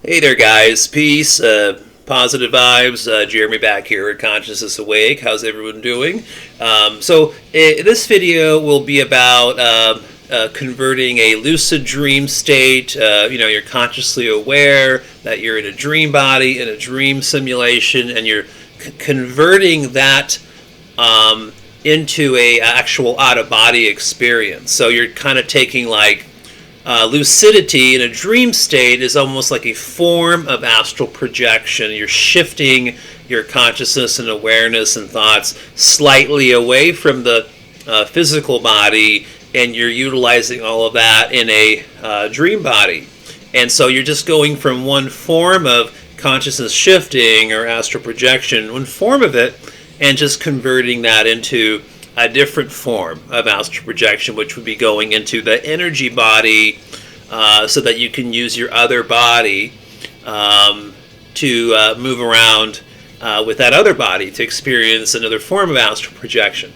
Hey there, guys. Peace, positive vibes. Jeremy back here at Consciousness Awake. How's everyone doing? This video will be about converting a lucid dream state. You're consciously aware that you're in a dream body, in a dream simulation, and you're converting that into a actual out-of-body experience. So you're kind of taking lucidity in a dream state is almost like a form of astral projection. You're shifting your consciousness and awareness and thoughts slightly away from the physical body, and you're utilizing all of that in a dream body. And so you're just going from one form of consciousness shifting or astral projection, one form of it, and just converting that into a different form of astral projection, which would be going into the energy body, so that you can use your other body to move around with that other body to experience another form of astral projection.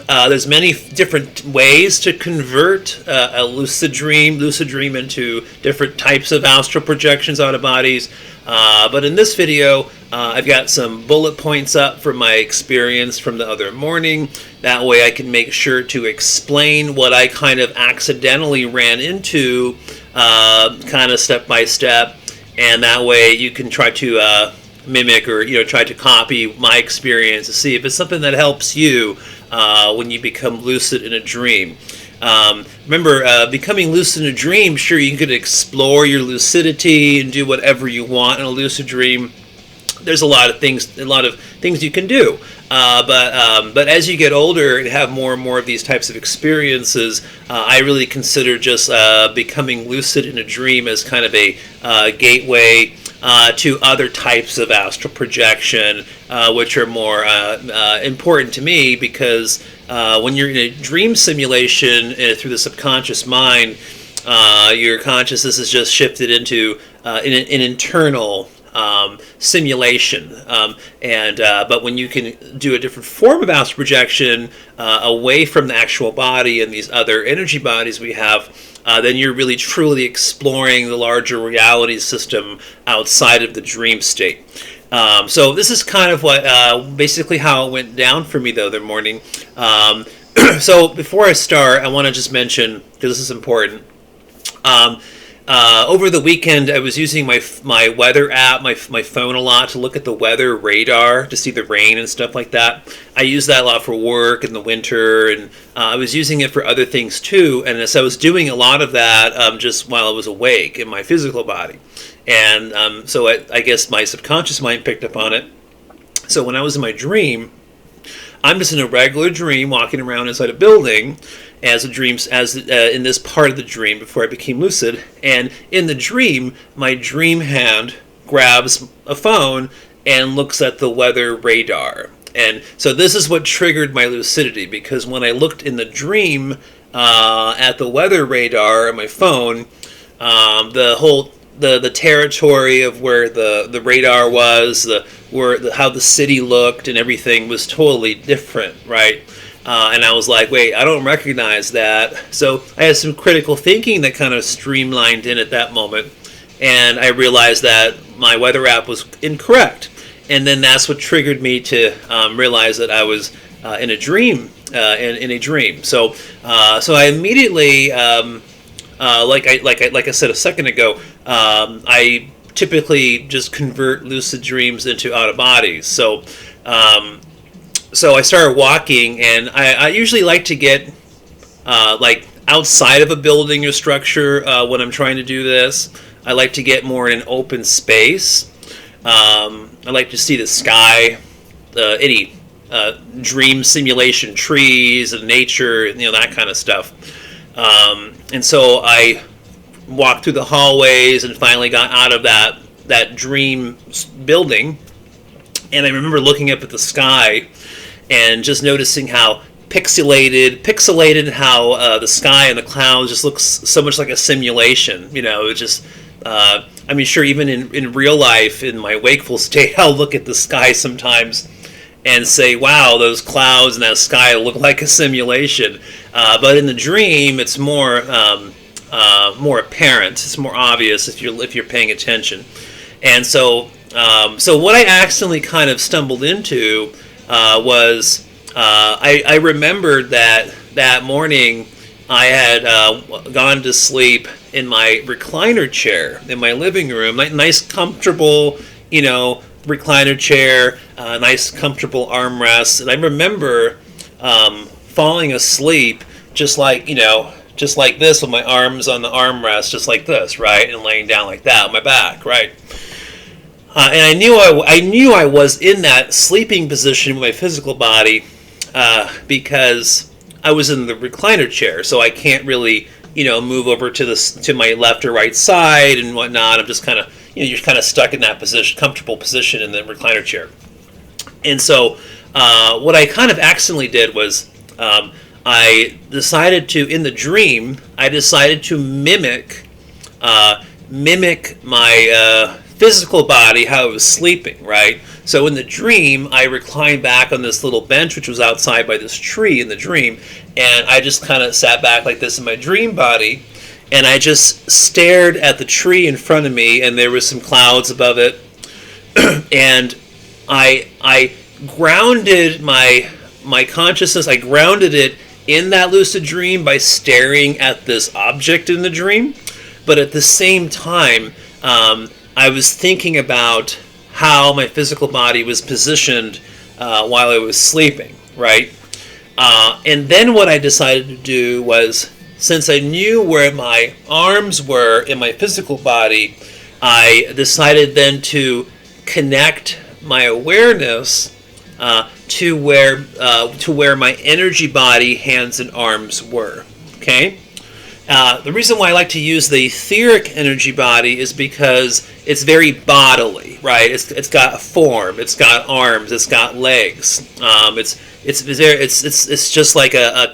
There's many different ways to convert a lucid dream into different types of astral projections out of bodies. But in this video, I've got some bullet points up from my experience from the other morning. That way I can make sure to explain what I kind of accidentally ran into, kind of step by step. And that way you can try to mimic or try to copy my experience to see if it's something that helps you when you become lucid in a dream. Remember, becoming lucid in a dream, sure, you can explore your lucidity and do whatever you want in a lucid dream. There's a lot of things you can do. But as you get older and have more and more of these types of experiences, I really consider just becoming lucid in a dream as kind of a gateway to other types of astral projection, which are more important to me, because when you're in a dream simulation through the subconscious mind, your consciousness is just shifted into an internal simulation, but when you can do a different form of astral projection away from the actual body and these other energy bodies we have, then you're really truly exploring the larger reality system outside of the dream state. So this is kind of what basically how it went down for me the other morning. So before I start, I want to just mention, because this is important, over the weekend, I was using my weather app, my phone a lot, to look at the weather radar to see the rain and stuff like that. I use that a lot for work in the winter, and I was using it for other things too. And as I was doing a lot of that just while I was awake in my physical body, and so I guess my subconscious mind picked up on it. So when I was in my dream, I'm just in a regular dream, walking around inside a building, in this part of the dream before I became lucid. And in the dream, my dream hand grabs a phone and looks at the weather radar. And so this is what triggered my lucidity, because when I looked in the dream at the weather radar on my phone, the territory of where the radar was, how the city looked and everything was totally different, right? And I was like, wait, I don't recognize that. So I had some critical thinking that kind of streamlined in at that moment, and I realized that my weather app was incorrect. And then that's what triggered me to realize that I was in a dream. So I immediately, like I said a second ago, I typically just convert lucid dreams into out of bodies. So I started walking, and I usually like to get outside of a building or structure when I'm trying to do this. I like to get more in an open space. I like to see the sky, any dream simulation, trees and nature, that kind of stuff. And so I walked through the hallways and finally got out of that dream building. And I remember looking up at the sky and just noticing how pixelated how the sky and the clouds just looks so much like a simulation. It just, sure, even in real life, in my wakeful state, I'll look at the sky sometimes and say, wow, those clouds and that sky look like a simulation. But in the dream, it's more more apparent. It's more obvious if you're paying attention. And so what I accidentally kind of stumbled into was I remembered that morning I had gone to sleep in my recliner chair in my living room, nice comfortable, recliner chair, nice comfortable armrest, and I remember falling asleep just like this with my arms on the armrest, just like this, right, and laying down like that on my back, right. And I knew I was in that sleeping position with my physical body because I was in the recliner chair, so I can't really move over to my left or right side and whatnot. I'm just kind of you're kind of stuck in that comfortable position in the recliner chair. And so what I kind of accidentally did was I decided to, in the dream, mimic my physical body, how I was sleeping, right? So in the dream, I reclined back on this little bench, which was outside by this tree in the dream, and I just kind of sat back like this in my dream body, and I just stared at the tree in front of me, and there was some clouds above it, and I grounded my consciousness, I grounded it in that lucid dream by staring at this object in the dream, but at the same time, I was thinking about how my physical body was positioned while I was sleeping, right? And then what I decided to do was, since I knew where my arms were in my physical body, I decided then to connect my awareness to where my energy body, hands, and arms were. Okay. The reason why I like to use the etheric energy body is because it's very bodily, right? It's got a form, it's got arms, it's got legs. It's just like an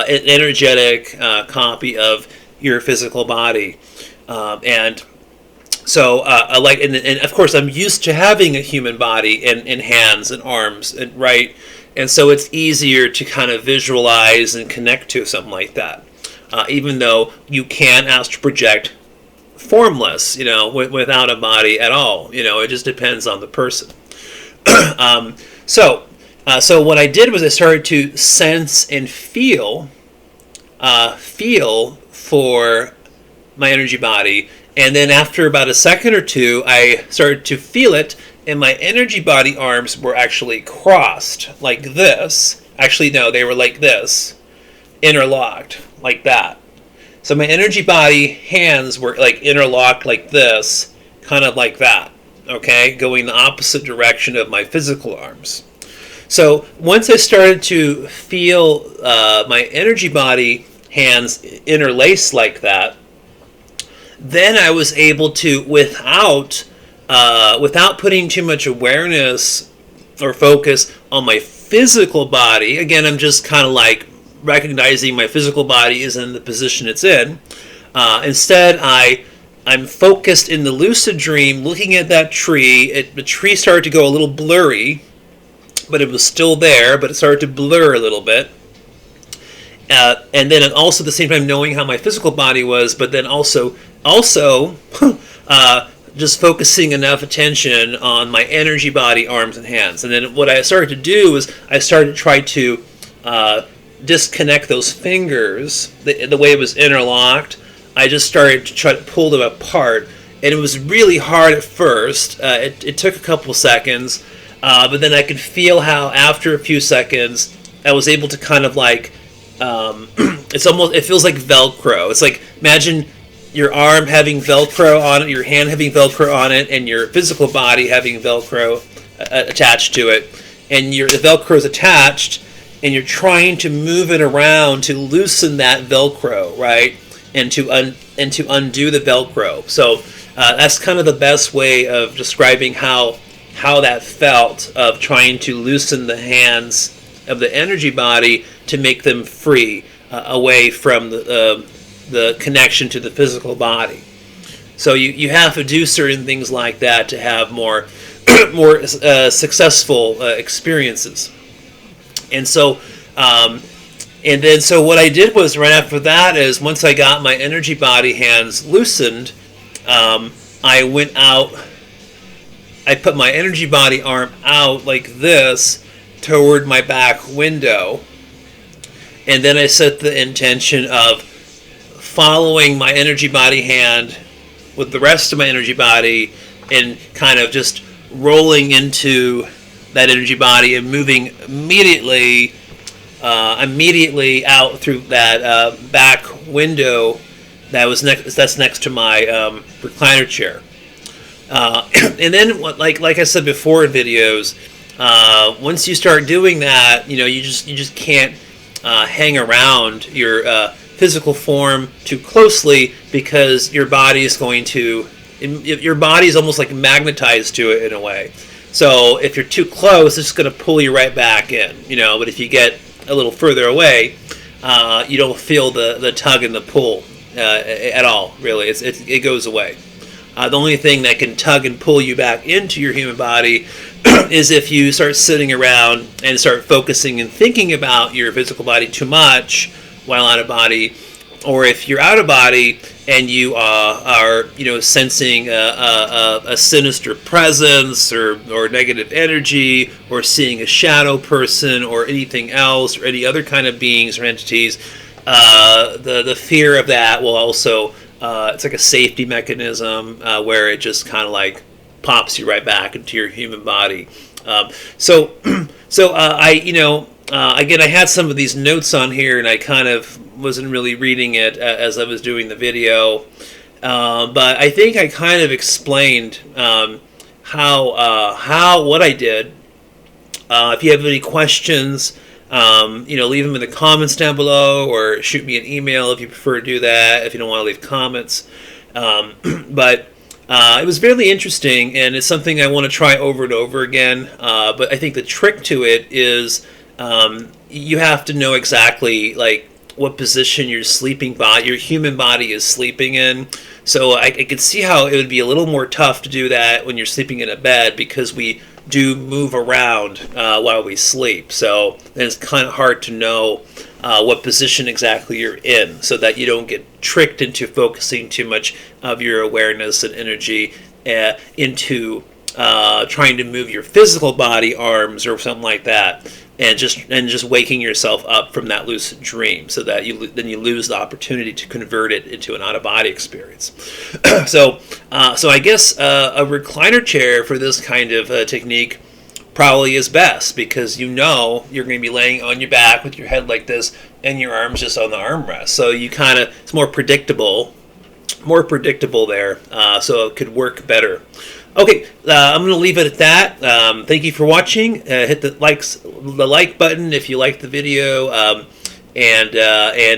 energetic copy of your physical body, and so and of course I'm used to having a human body and hands and arms, and right, and so it's easier to kind of visualize and connect to something like that. Even though you can astral project formless, without a body at all. It just depends on the person. So what I did was I started to sense and feel for my energy body, and then after about a second or two, I started to feel it, and my energy body arms were actually crossed like this. Actually, no, they were like this, interlocked like that. So my energy body hands were like interlocked like this, kind of like that, okay, going the opposite direction of my physical arms. So once I started to feel my energy body hands interlaced like that, then I was able to, without putting too much awareness or focus on my physical body, again, I'm just kind of like recognizing my physical body is in the position it's in. Instead, I'm focused in the lucid dream, looking at that tree. The tree started to go a little blurry, but it was still there, but it started to blur a little bit. And then also at the same time knowing how my physical body was, but then also just focusing enough attention on my energy body, arms, and hands. And then what I started to do was I started to try to disconnect those fingers, the way it was interlocked. I just started to try to pull them apart, and it was really hard at first. It took a couple seconds, but then I could feel how after a few seconds I was able to kind of like it feels like Velcro. It's like, imagine your arm having Velcro on it, your hand having Velcro on it, and your physical body having Velcro attached to it, and the Velcro is attached, and you're trying to move it around to loosen that Velcro, right? And to undo the Velcro. So that's kind of the best way of describing how that felt, of trying to loosen the hands of the energy body to make them free, away from the connection to the physical body. So you have to do certain things like that to have more successful experiences. And so And then so what I did was right after that is once I got my energy body hands loosened, I went out. I put my energy body arm out like this toward my back window, and then I set the intention of following my energy body hand with the rest of my energy body and kind of just rolling into that energy body and moving immediately out through that back window that's next to my recliner chair. And then, like I said before in videos, once you start doing that, you just can't hang around your physical form too closely, because your body is almost like magnetized to it in a way. So if you're too close, it's just going to pull you right back in. But if you get a little further away, you don't feel the tug and the pull at all. Really, it goes away. The only thing that can tug and pull you back into your human body is if you start sitting around and start focusing and thinking about your physical body too much while out of body, or if you're out of body and you are sensing a sinister presence or negative energy, or seeing a shadow person or anything else or any other kind of beings or entities. The fear of that will also it's like a safety mechanism where it just kind of like pops you right back into your human body. So again, I had some of these notes on here, and I kind of wasn't really reading it as I was doing the video, but I think I kind of explained what I did. If you have any questions, leave them in the comments down below, or shoot me an email if you prefer to do that, if you don't want to leave comments. But it was really interesting, and it's something I want to try over and over again. But I think the trick to it is you have to know exactly like what position your human body is sleeping in. So I could see how it would be a little more tough to do that when you're sleeping in a bed, because we do move around while we sleep. So then it's kind of hard to know what position exactly you're in, so that you don't get tricked into focusing too much of your awareness and energy into trying to move your physical body, arms, or something like that, and just waking yourself up from that lucid dream, so that you lose the opportunity to convert it into an out-of-body experience. So I guess a recliner chair for this kind of technique probably is best, because you're going to be laying on your back with your head like this and your arms just on the armrest. So it's more predictable there, so it could work better. Okay, I'm going to leave it at that. Thank you for watching. Hit the like button if you liked the video, and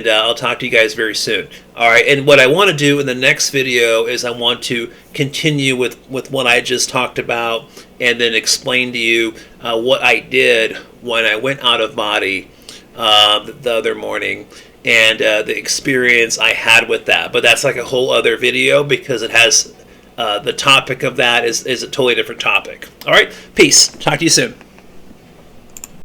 I'll talk to you guys very soon. All right, and what I want to do in the next video is I want to continue with what I just talked about, and then explain to you what I did when I went out of body the other morning, and the experience I had with that. But that's like a whole other video, because it has the topic of that is a totally different topic. All right, peace. Talk to you soon.